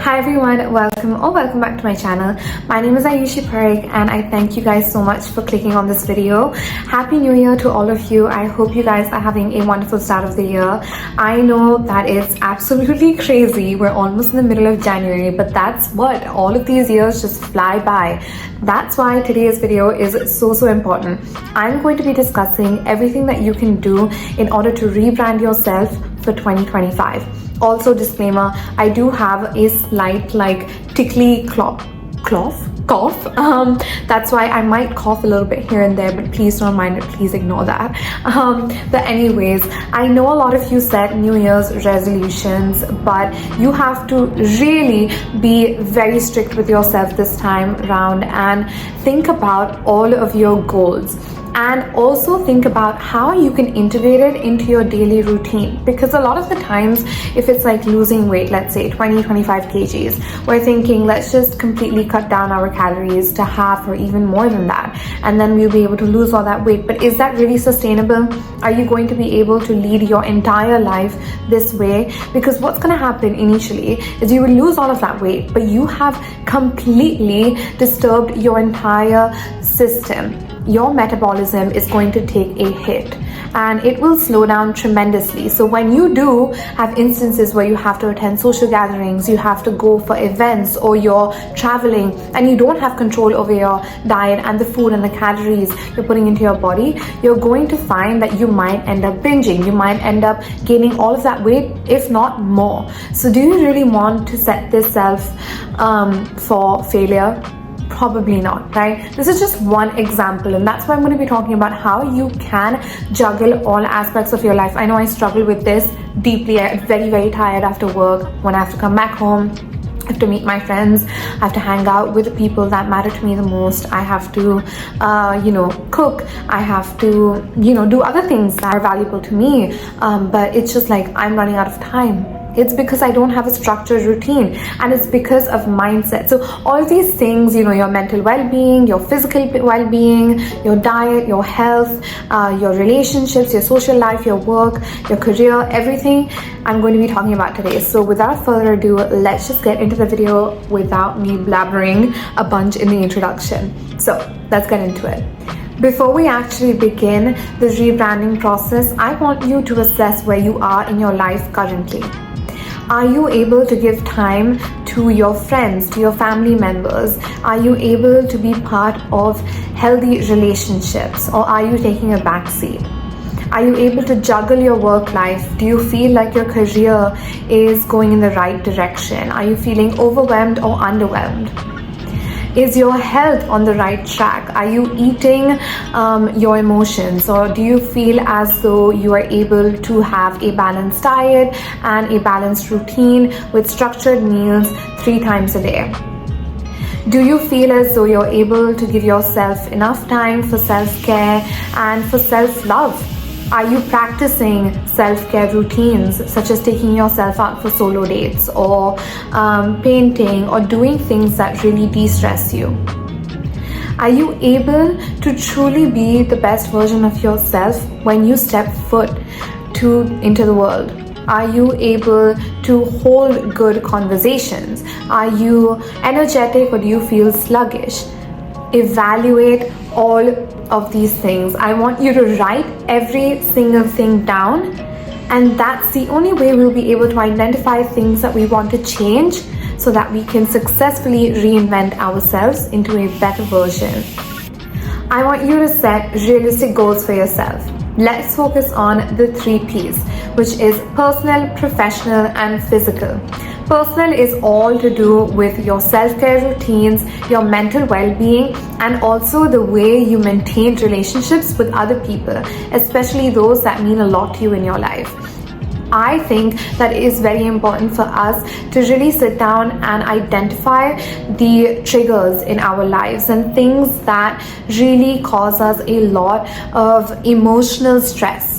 Hi everyone, welcome back to my channel. My name is Ayushi Parikh and I thank you guys so much for clicking on this video. Happy New Year to all of you. I hope you guys are having a wonderful start of the year. I know that it's absolutely crazy. We're almost in the middle of January, but that's what all of these years just fly by. That's why today's video is so important. I'm going to be discussing everything that you can do in order to rebrand yourself for 2025. Also, disclaimer, I do have a slight tickly cough. That's why I might cough a little bit here and there, but please don't mind it, please ignore that. But anyways, I know a lot of you set New Year's resolutions, but you have to really be very strict with yourself this time round and think about all of your goals. And also think about how you can integrate it into your daily routine, because a lot of the times if it's like losing weight, let's say 20-25 kgs, we're thinking let's just completely cut down our calories to half or even more than that, and then we'll be able to lose all that weight. But is that really sustainable? Are you going to be able to lead your entire life this way? Because what's going to happen initially is you will lose all of that weight, but you have completely disturbed your entire system. Your metabolism is going to take a hit and it will slow down tremendously. So when you do have instances where you have to attend social gatherings, you have to go for events, or you're traveling and you don't have control over your diet and the food and the calories you're putting into your body, you're going to find that you might end up binging. You might end up gaining all of that weight, if not more. So do you really want to set this self for failure? Probably not, right? This is just one example, and that's why I'm going to be talking about how you can juggle all aspects of your life. I know I struggle with this deeply. I get very tired after work. When I have to come back home, I have to meet my friends, I have to hang out with the people that matter to me the most. I have to cook, I have to do other things that are valuable to me, but it's just like I'm running out of time. It's because I don't have a structured routine, and it's because of mindset. So all these things, your mental well-being, your physical well-being, your diet, your health, your relationships, your social life, your work, your career, everything I'm going to be talking about today. So without further ado, let's just get into the video without me blabbering a bunch in the introduction. So let's get into it. Before we actually begin the rebranding process, I want you to assess where you are in your life currently. Are you able to give time to your friends, to your family members? Are you able to be part of healthy relationships, or are you taking a backseat? Are you able to juggle your work life? Do you feel like your career is going in the right direction? Are you feeling overwhelmed or underwhelmed? Is your health on the right track? Are you eating your emotions, or do you feel as though you are able to have a balanced diet and a balanced routine with structured meals 3 times a day? Do you feel as though you're able to give yourself enough time for self-care and for self-love? Are you practicing self-care routines such as taking yourself out for solo dates, or painting, or doing things that really de-stress you? Are you able to truly be the best version of yourself when you step foot into the world? Are you able to hold good conversations? Are you energetic, or do you feel sluggish? Evaluate all of these things. I want you to write every single thing down, and that's the only way we'll be able to identify things that we want to change so that we can successfully reinvent ourselves into a better version. I want you to set realistic goals for yourself. Let's focus on the 3 P's, which is personal, professional, and physical. Personal is all to do with your self-care routines, your mental well-being, and also the way you maintain relationships with other people, especially those that mean a lot to you in your life. I think that it is very important for us to really sit down and identify the triggers in our lives and things that really cause us a lot of emotional stress.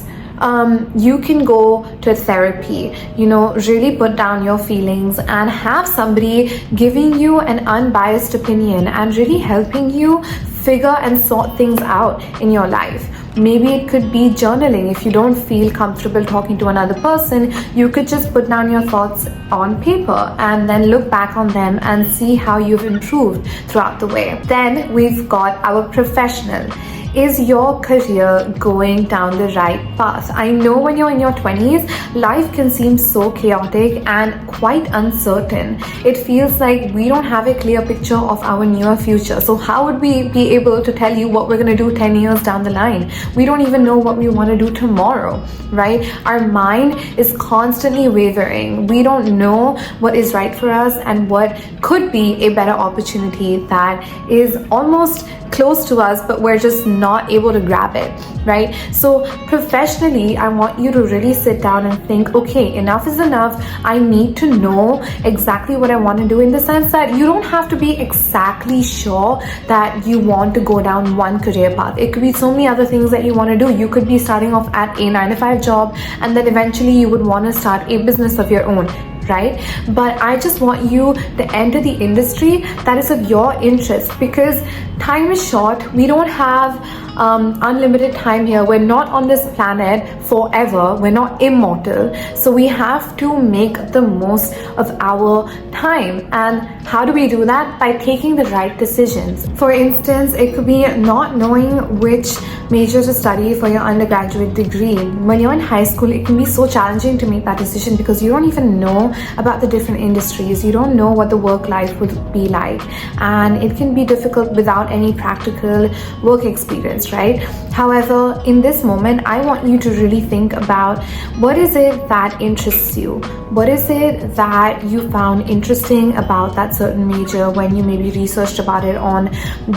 You can go to therapy, really put down your feelings and have somebody giving you an unbiased opinion and really helping you figure and sort things out in your life. Maybe it could be journaling. If you don't feel comfortable talking to another person, you could just put down your thoughts on paper and then look back on them and see how you've improved throughout the way. Then we've got our professional. Is your career going down the right path? I know when you're in your 20s, life can seem so chaotic and quite uncertain. It feels like we don't have a clear picture of our near future. So how would we be able to tell you what we're going to do 10 years down the line? We don't even know what we want to do tomorrow, right? Our mind is constantly wavering. We don't know what is right for us and what could be a better opportunity that is almost close to us, but we're just not able to grab it, right? So professionally, I want you to really sit down and think, okay, enough is enough. I need to know exactly what I want to do, in the sense that you don't have to be exactly sure that you want to go down one career path. It could be so many other things that you want to do. You could be starting off at a 9-to-5 job, and then eventually you would want to start a business of your own, right? But I just want you to enter the industry that is of your interest, because time is short. We don't have unlimited time here. We're not on this planet forever. We're not immortal. So we have to make the most of our time. And how do we do that? By taking the right decisions. For instance, it could be not knowing which major to study for your undergraduate degree. When you're in high school, it can be so challenging to make that decision because you don't even know about the different industries. You don't know what the work life would be like. And it can be difficult without any practical work experience, right? However, in this moment, I want you to really think about, what is it that interests you? What is it that you found interesting about that certain major when you maybe researched about it on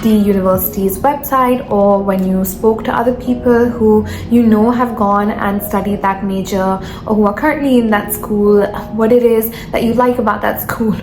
the university's website, or when you spoke to other people who you know have gone and studied that major, or who are currently in that school, what it is that you like about that school.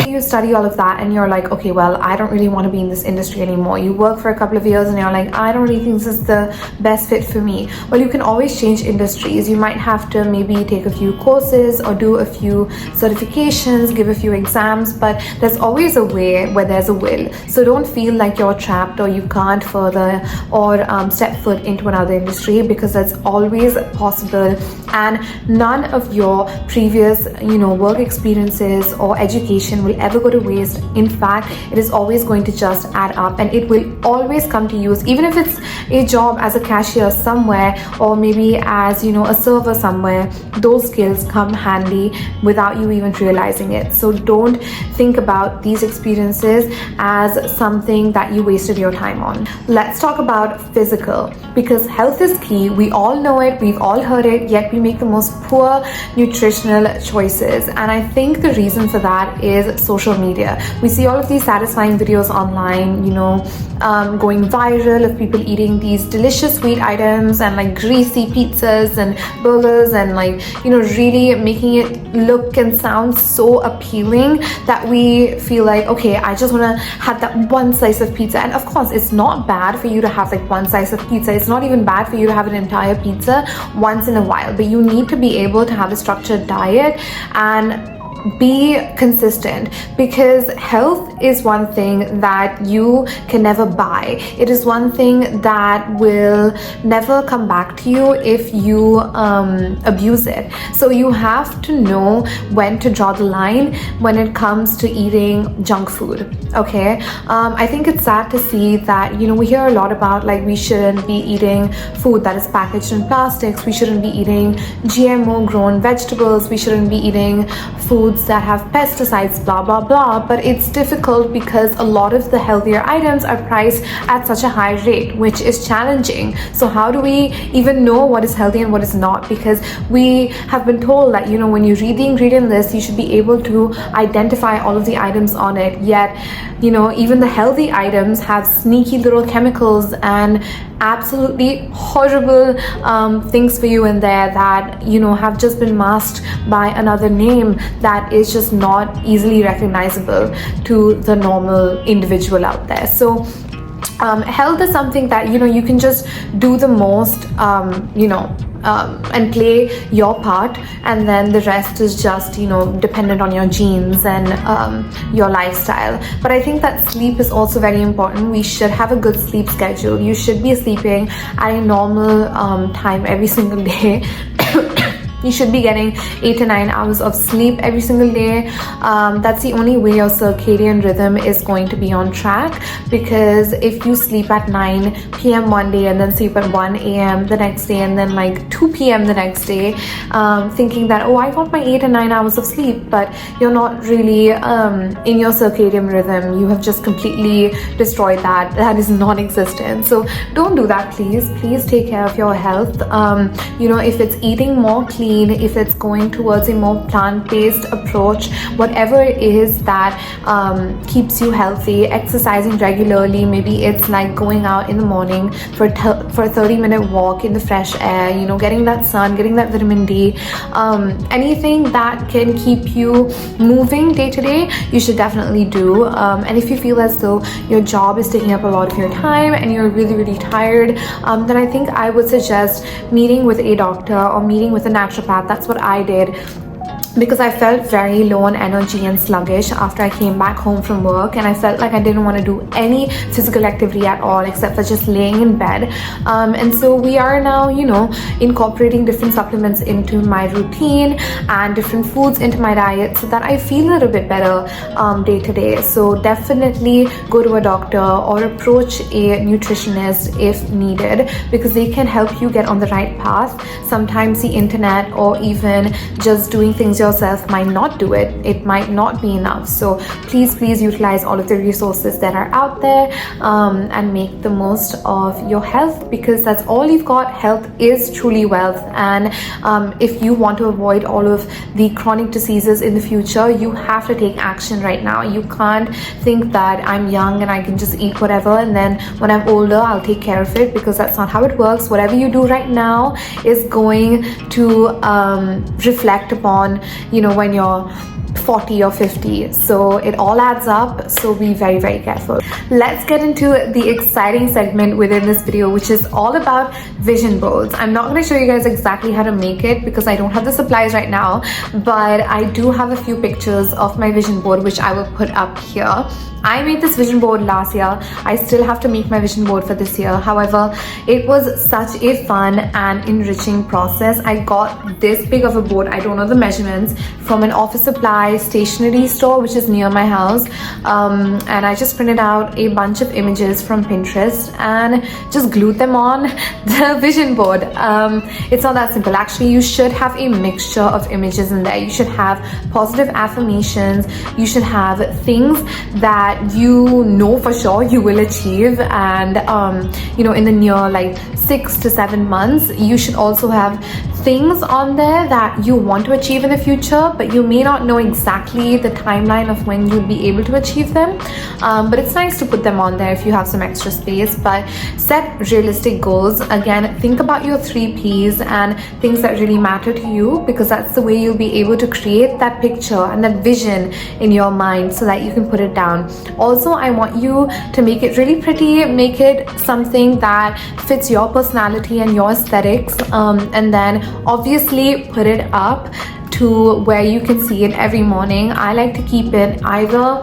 You study all of that and you're like, okay, well, I don't really want to be in this industry anymore. You work for a couple of years and you're like, I don't really think this is the best fit for me. Well, you can always change industries. You might have to maybe take a few courses or do a few certifications, give a few exams, but there's always a way where there's a will. So don't feel like you're trapped or you can't further or step foot into another industry, because that's always possible. And none of your previous, work experiences or education will ever go to waste. In fact, it is always going to just add up, and it will always come to use. Even if it's a job as a cashier somewhere, or maybe as a server somewhere, those skills come handy without you even realizing it. So don't think about these experiences as something that you wasted your time on. Let's talk about physical, because health is key. We all know it, we've all heard it, yet we make the most poor nutritional choices. And I think the reason for that is social media. We see all of these satisfying videos online, going viral, of people eating these delicious sweet items and like greasy pizzas and burgers, and really making it look and sound so appealing that we feel like, okay, I just want to have that one slice of pizza. And of course, it's not bad for you to have like one slice of pizza. It's not even bad for you to have an entire pizza once in a while, but you need to be able to have a structured diet and be consistent, because health is one thing that you can never buy. It is one thing that will never come back to you if you abuse it. So you have to know when to draw the line when it comes to eating junk food. Okay, I think it's sad to see that we hear a lot about like we shouldn't be eating food that is packaged in plastics, we shouldn't be eating GMO grown vegetables, we shouldn't be eating foods that have pesticides, blah blah blah. But it's difficult because a lot of the healthier items are priced at such a high rate, which is challenging. So how do we even know what is healthy and what is not? Because we have been told that when you read the ingredient list, you should be able to identify all of the items on it, yet even the healthy items have sneaky little chemicals and absolutely horrible things for you in there that have just been masked by another name that is just not easily recognizable to the normal individual out there. So Health is something that you can just do the most, and play your part, and then the rest is just dependent on your genes and your lifestyle. But I think that sleep is also very important. We should have a good sleep schedule. You should be sleeping at a normal time every single day. You should be getting 8 to 9 hours of sleep every single day. That's the only way your circadian rhythm is going to be on track, because if you sleep at 9 p.m. one day and then sleep at 1 a.m. the next day and then like 2 p.m. the next day, thinking that, oh, I got my 8 and 9 hours of sleep, but you're not really in your circadian rhythm. You have just completely destroyed that. That is non-existent. So don't do that, please. Please take care of your health. If it's eating more clean, if it's going towards a more plant-based approach, whatever it is that keeps you healthy, exercising regularly. Maybe it's like going out in the morning for a 30-minute walk in the fresh air, getting that sun, getting that vitamin D, anything that can keep you moving day to day, you should definitely do. And if you feel as though your job is taking up a lot of your time and you're really, really tired, then I think I would suggest meeting with a doctor or meeting with a naturopath. That's what I did, because I felt very low on energy and sluggish after I came back home from work, and I felt like I didn't want to do any physical activity at all except for just laying in bed. And so we are now, incorporating different supplements into my routine and different foods into my diet so that I feel a little bit better day to day. So definitely go to a doctor or approach a nutritionist if needed, because they can help you get on the right path. Sometimes the internet or even just doing things yourself might not do it. It might not be enough. So please utilize all of the resources that are out there, and make the most of your health, because that's all you've got. Health is truly wealth, and if you want to avoid all of the chronic diseases in the future, you have to take action right now. You can't think that I'm young and I can just eat whatever and then when I'm older I'll take care of it, because that's not how it works. Whatever you do right now is going to reflect upon when you're 40 or 50. So it all adds up. So be very, very careful. Let's get into the exciting segment within this video, which is all about vision boards. I'm not going to show you guys exactly how to make it because I don't have the supplies right now, but I do have a few pictures of my vision board which I will put up here. I made this vision board last year. I still have to make my vision board for this year. However, it was such a fun and enriching process. I got this big of a board, I don't know the measurements, from an office supply stationery store which is near my house, and I just printed out a bunch of images from Pinterest and just glued them on the vision board. It's not that simple. Actually, you should have a mixture of images in there. You should have positive affirmations. You should have things that you know for sure you will achieve, and in the near 6 to 7 months. You should also have things on there that you want to achieve in the future, but you may not know exactly the timeline of when you'll be able to achieve them. But it's nice to put them on there if you have some extra space. But set realistic goals. Again, think about your 3 P's and things that really matter to you, because that's the way you'll be able to create that picture and that vision in your mind so that you can put it down. Also, I want you to make it really pretty, make it something that fits your personality and your aesthetics, and then obviously put it up to where you can see it every morning. I like to keep it either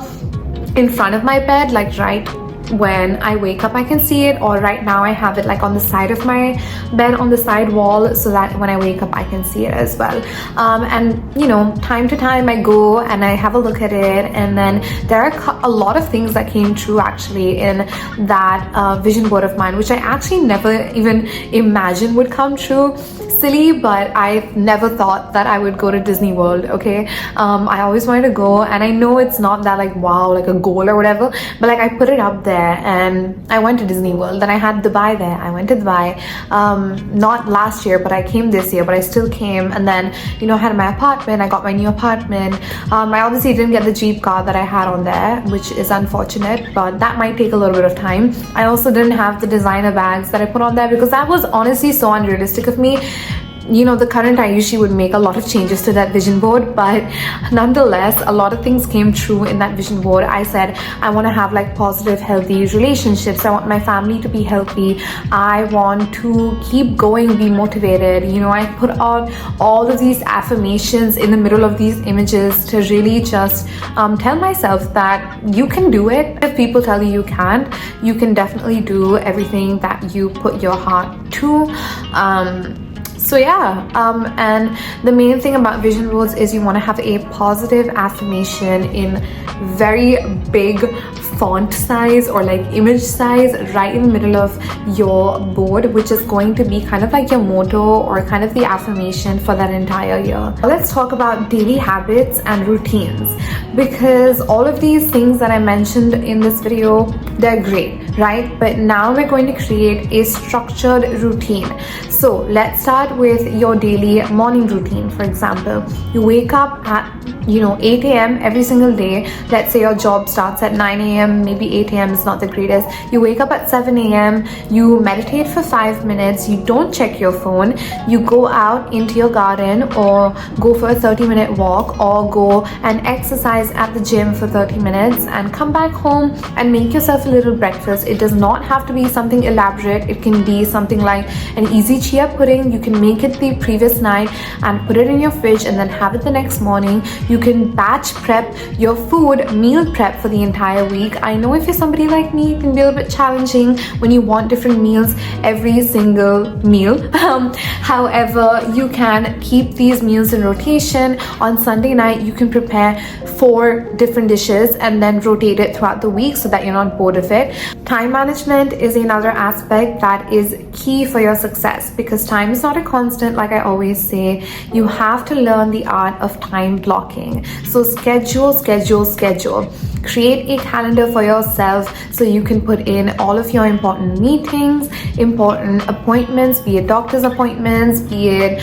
in front of my bed, right when I wake up I can see it, or right now I have it on the side of my bed on the side wall, so that when I wake up I can see it as well. And time to time I go and I have a look at it, and then there are a lot of things that came true actually in that vision board of mine, which I actually never even imagined would come true. Silly, but I never thought that I would go to Disney World. Okay, I always wanted to go, and I know it's not that wow, a goal or whatever, but I put it up there and I went to Disney World. Then I had Dubai there. I went to Dubai, not last year, but I came this year, but I still came. And then I had my apartment. I got my new apartment. I obviously didn't get the Jeep car that I had on there, which is unfortunate, but that might take a little bit of time. I also didn't have the designer bags that I put on there because that was honestly so unrealistic of me. the current Ayushi would make a lot of changes to that vision board, but nonetheless, a lot of things came true in that vision board. I said I want to have like positive, healthy relationships. I want my family to be healthy. I want to keep going, be motivated. I put out all of these affirmations in the middle of these images to really just tell myself that you can do it. If people tell you you can't, you can definitely do everything that you put your heart to. So yeah, and the main thing about vision boards is you want to have a positive affirmation in very big font size or like image size right in the middle of your board, which is going to be kind of like your motto or kind of the affirmation for that entire year. Let's talk about daily habits and routines, because all of these things that I mentioned in this video, they're great, right? But now we're going to create a structured routine. So let's start with your daily morning routine. For example, you wake up at 8 a.m. every single day. Let's say your job starts at 9 a.m. maybe 8 a.m. is not the greatest. You wake up at 7 a.m. you meditate for 5 minutes, you don't check your phone, you go out into your garden or go for a 30-minute walk or go and exercise at the gym for 30 minutes and come back home and make yourself a little breakfast. It does not have to be something elaborate. It can be something like an easy chia pudding. You can make it the previous night and put it in your fridge and then have it the next morning. You can batch prep your food, meal prep for the entire week. I know if you're somebody like me, it can be a little bit challenging when you want different meals every single meal. However, you can keep these meals in rotation. On Sunday night, you can prepare 4 different dishes and then rotate it throughout the week so that you're not bored of it. Time management is another aspect that is key for your success, because time is not a constant. Like I always say, you have to learn the art of time blocking. So schedule. Create a calendar for yourself so you can put in all of your important meetings, important appointments, be it doctor's appointments, be it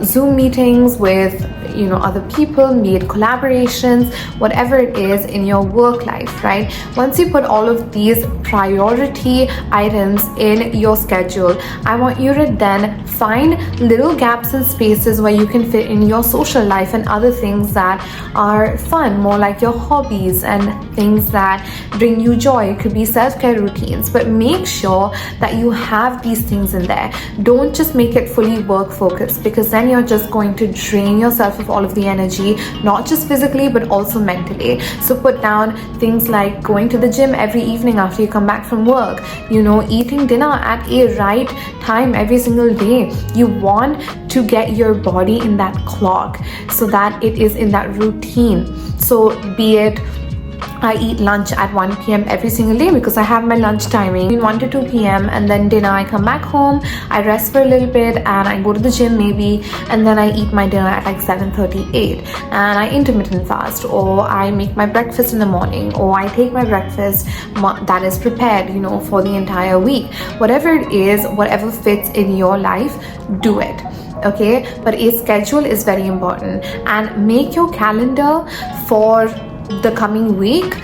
Zoom meetings with other people, be it collaborations, whatever it is in your work life, right? Once you put all of these priority items in your schedule, I want you to then find little gaps and spaces where you can fit in your social life and other things that are fun, more like your hobbies and things that bring you joy. It could be self-care routines, but make sure that you have these things in there. Don't just make it fully work focused, because then you're just going to drain yourself of all of the energy, not just physically but also mentally. So put down things like going to the gym every evening after you come back from work, eating dinner at a right time every single day. You want to get your body in that clock so that it is in that routine. So be it I eat lunch at 1 p.m. every single day because I have my lunch timing between 1 to 2 p.m. and then dinner. I come back home, I rest for a little bit and I go to the gym maybe, and then I eat my dinner at like 7:38 and I intermittent fast, or I make my breakfast in the morning, or I take my breakfast that is prepared for the entire week. Whatever it is, whatever fits in your life, do it. Okay, but a schedule is very important, and make your calendar for the coming week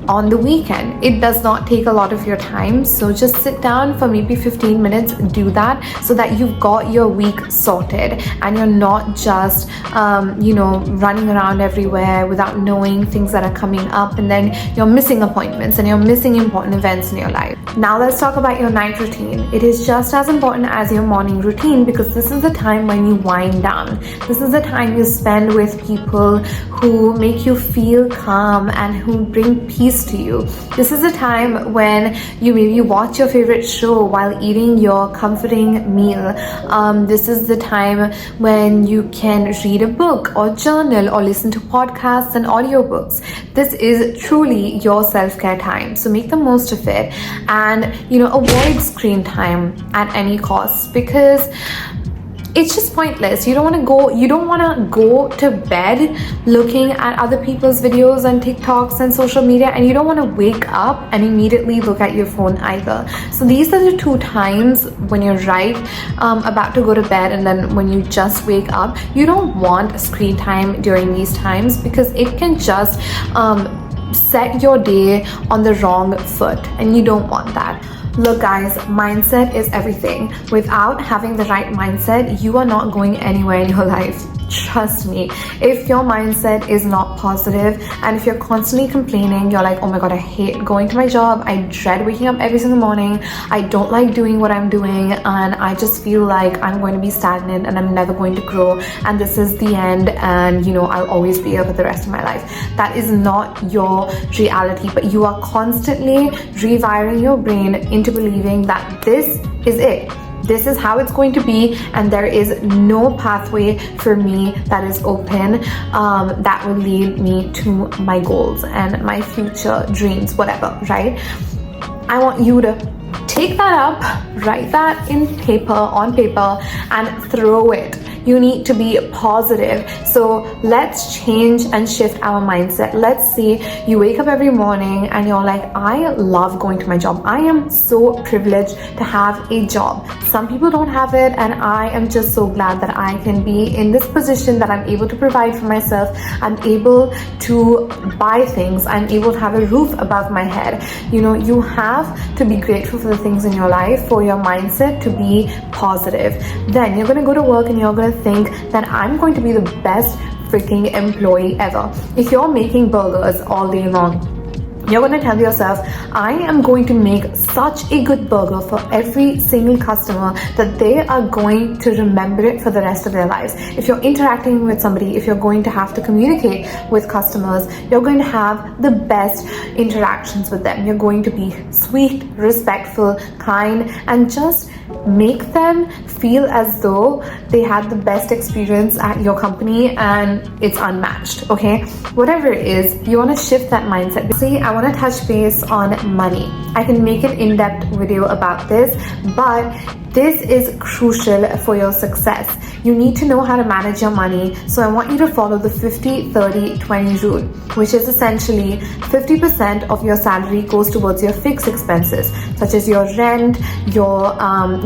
on the weekend. It does not take a lot of your time, so just sit down for maybe 15 minutes, do that so that you've got your week sorted and you're not just running around everywhere without knowing things that are coming up, and then you're missing appointments and you're missing important events in your life. Now let's talk about your night routine. It is just as important as your morning routine, because this is the time when you wind down. This is the time you spend with people who make you feel calm and who bring peace to you. This is a time when you maybe watch your favorite show while eating your comforting meal. This is the time when you can read a book or journal or listen to podcasts and audiobooks. This is truly your self-care time, so make the most of it, and avoid screen time at any cost, because it's just pointless. You don't want to go to bed looking at other people's videos and TikToks and social media, and you don't want to wake up and immediately look at your phone either. So these are the 2 times when you're about to go to bed, and then when you just wake up. You don't want screen time during these times, because it can just set your day on the wrong foot, and you don't want that. Look guys, mindset is everything. Without having the right mindset, you are not going anywhere in your life. Trust me, if your mindset is not positive and if you're constantly complaining, you're like, oh my god, I hate going to my job, I dread waking up every single morning, I don't like doing what I'm doing, and I just feel like I'm going to be stagnant and I'm never going to grow, and this is the end, and you know, I'll always be here for the rest of my life. That is not your reality, but you are constantly rewiring your brain into believing that this is it. This is how it's going to be, and there is no pathway for me that is open that will lead me to my goals and my future dreams, whatever, right? I want you to take that up, write that on paper, and throw it. You need to be positive. So let's change and shift our mindset. Let's see, you wake up every morning and you're like, I love going to my job. I am so privileged to have a job. Some people don't have it, and I am just so glad that I can be in this position, that I'm able to provide for myself. I'm able to buy things. I'm able to have a roof above my head. You know, you have to be grateful for the things in your life, for your mindset to be positive. Then you're going to go to work and you're going to think that I'm going to be the best freaking employee ever. If you're making burgers all day long, you're going to tell yourself, I am going to make such a good burger for every single customer that they are going to remember it for the rest of their lives. If you're interacting with somebody, if you're going to have to communicate with customers, you're going to have the best interactions with them. You're going to be sweet, respectful, kind, and just make them feel as though they had the best experience at your company and it's unmatched, okay? Whatever it is, you want to shift that mindset. See, I want to touch base on money. I can make an in-depth video about this, but this is crucial for your success. You need to know how to manage your money. So I want you to follow the 50-30-20 rule, which is essentially 50% of your salary goes towards your fixed expenses, such as your rent, your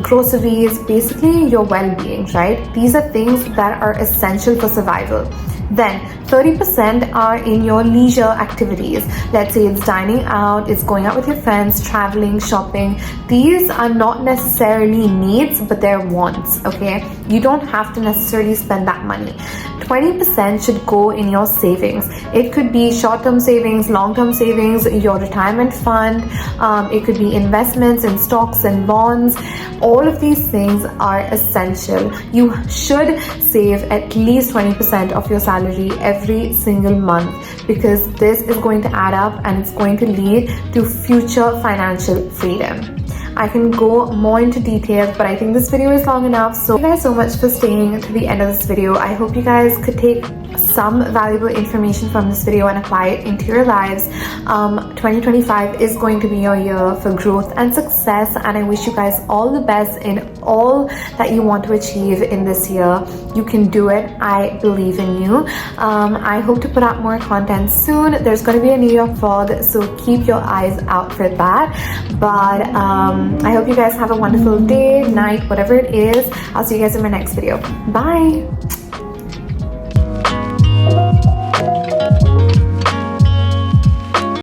groceries, basically your well-being, right? These are things that are essential for survival. Then 30% are in your leisure activities. Let's say it's dining out, it's going out with your friends, traveling, shopping. These are not necessarily needs, but they're wants, okay? You don't have to necessarily spend that money. 20% should go in your savings. It could be short-term savings, long-term savings, your retirement fund. It could be investments in stocks and bonds. All of these things are essential. You should save at least 20% of your salary every single month, because this is going to add up and it's going to lead to future financial freedom. I can go more into details, but I think this video is long enough. So thank you guys so much for staying to the end of this video. I hope you guys could take some valuable information from this video and apply it into your lives. 2025 is going to be your year for growth and success, and I wish you guys all the best in all that you want to achieve in this year. You can do it. I believe in you. I hope to put out more content soon. There's going to be a New York vlog, so keep your eyes out for that. But I hope you guys have a wonderful day, night, whatever it is. I'll see you guys in my next video. Bye.